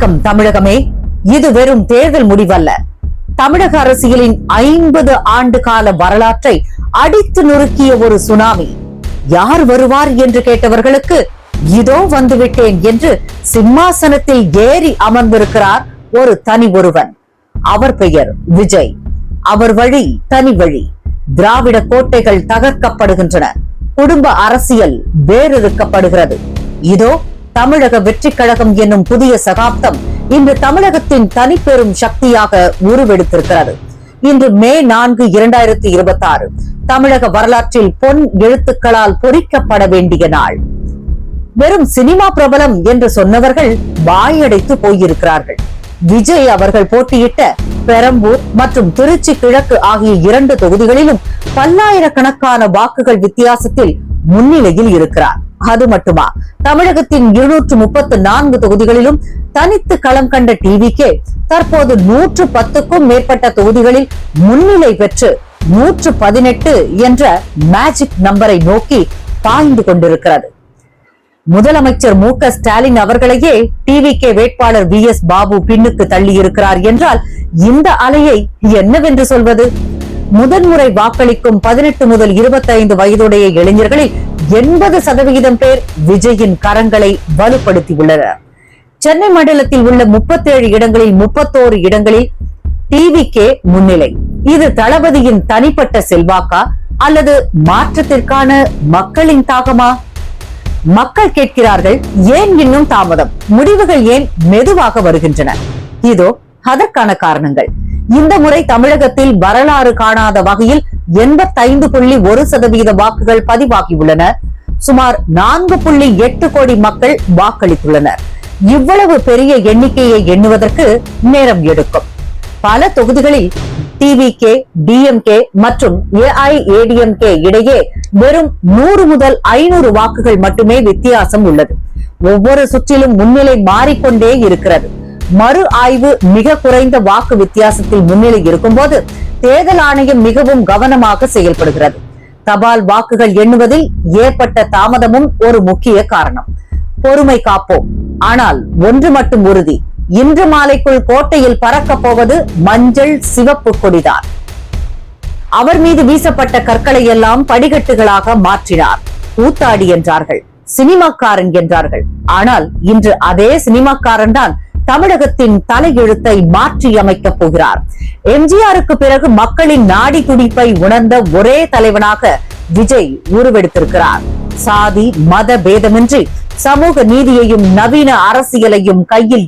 வணக்கம் தமிழகமே. இது வெறும் தேர்தல் முடிவல்ல. தமிழக அரசியலின் 50 ஆண்டு கால வரலாற்றை அடித்து நொறுக்கிய ஒரு சுனாமி. யார் வருவார் என்று கேட்டவர்களுக்கு இதோ வந்துவிட்டேன் என்று சிம்மாசனத்தில் ஏறி அமர்ந்திருக்கிறார் ஒரு தனி ஒருவன். அவர் பெயர் விஜய். அவர் வழி தனி வழி. திராவிட கோட்டைகள் தகர்க்கப்படுகின்றன. குடும்ப அரசியல் வேறறுக்கப்படுகிறது. இதோ தமிழக வெற்றி கழகம் என்னும் புதிய சகாப்தம் இன்று தமிழகத்தின் தனிப்பெரும் சக்தியாக உருவெடுத்திருக்கிறது. இன்று மே 4, 2026 தமிழக வரலாற்றில் பொன் எழுத்துக்களால் பொறிக்கப்பட வேண்டிய நாள். வெறும் சினிமா பிரபலம் என்று சொன்னவர்கள் வாயடைத்து போயிருக்கிறார்கள். விஜய் அவர்கள் போட்டியிட்ட பெரம்பூர் மற்றும் திருச்சி கிழக்கு ஆகிய 2 தொகுதிகளிலும் பல்லாயிரக்கணக்கான வாக்குகள் வித்தியாசத்தில் முன்னிலையில் இருக்கிறார். அது மட்டுமா, தமிழகத்தின் 234 தொகுதிகளிலும் தனித்து களம் கண்ட டிவிகே தற்போது 110க்கும் மேற்பட்ட தொகுதிகளில் முன்னிலை பெற்று 118 என்ற மேஜிக் நம்பரை நோக்கி பாய்ந்து கொண்டிருக்கிறது. முதலமைச்சர் மு.க. ஸ்டாலின் அவர்களையே டிவிகே வேட்பாளர் வி.எஸ். பாபு பின்னுக்கு தள்ளி இருக்கிறார் என்றால் இந்த அலையை என்னவென்று சொல்வது? முதன்முறை வாக்களிக்கும் 18 முதல் 25 வயதுடைய இளைஞர்களில் 80% பேர் விஜயின் கரங்களை வலுப்படுத்தியுள்ளனர். சென்னை மண்டலத்தில் உள்ள 37 இடங்களில் 31 இடங்களில் டிவிகே முன்னிலை. இது தளபதியின் தனிப்பட்ட செல்வாக்கா அல்லது மாற்றத்திற்கான மக்களின் தாகமா? மக்கள் கேட்கிறார்கள், ஏன் இன்னும் தாமதம்? முடிவுகள் ஏன் மெதுவாக வருகின்றன? இதோ அதற்கான காரணங்கள். இந்த முறை தமிழகத்தில் வரலாறு காணாத வகையில் 85.1% வாக்குகள் பதிவாகியுள்ளன. சுமார் 4.8 கோடி மக்கள் வாக்களித்துள்ளனர். இவ்வளவு பெரிய எண்ணிக்கையை எண்ணுவதற்கு நேரம் எடுக்கும். பல தொகுதிகளில் டிவிகே, டிஎம்கே மற்றும் ஏஐஏடிஎம்கே இடையே வெறும் 100 முதல் 500 வாக்குகள் மட்டுமே வித்தியாசம் உள்ளது. ஒவ்வொரு சுற்றிலும் முன்னிலை மாறிக்கொண்டே இருக்கிறது. மறு ஆய்வு மிக குறைந்த வாக்கு வித்தியாசத்தில் முன்னிலை இருக்கும் போது தேர்தல் ஆணையம் மிகவும் கவனமாக செயல்படுகிறது. தபால் வாக்குகள் எண்ணுவதில் ஏற்பட்ட தாமதமும் ஒரு முக்கிய காரணம். பொறுமை காப்போம். ஆனால் ஒன்று மட்டும் உறுதி, இன்று மாலைக்குள் கோட்டையில் பறக்கப் போவது மஞ்சள் சிவப்பு கொடிதான். அவர் மீது வீசப்பட்ட கற்களை எல்லாம் படிக்கட்டுகளாக மாற்றினார். கூத்தாடி என்றார்கள், சினிமாக்காரன் என்றார்கள். ஆனால் இன்று அதே சினிமாக்காரன் தான் தமிழகத்தின் தலையெழுத்தை மாற்றி அமைக்கப் போகிறார். எம்ஜிஆருக்கு பிறகு மக்களின் நாடி துடிப்பை உணர்ந்த ஒரே தலைவனாக விஜய் உருவெடுத்திருக்கிறார். சாதி மத பேதமின்றி சமூக நீதியையும் நவீன அரசியலையும் கையில்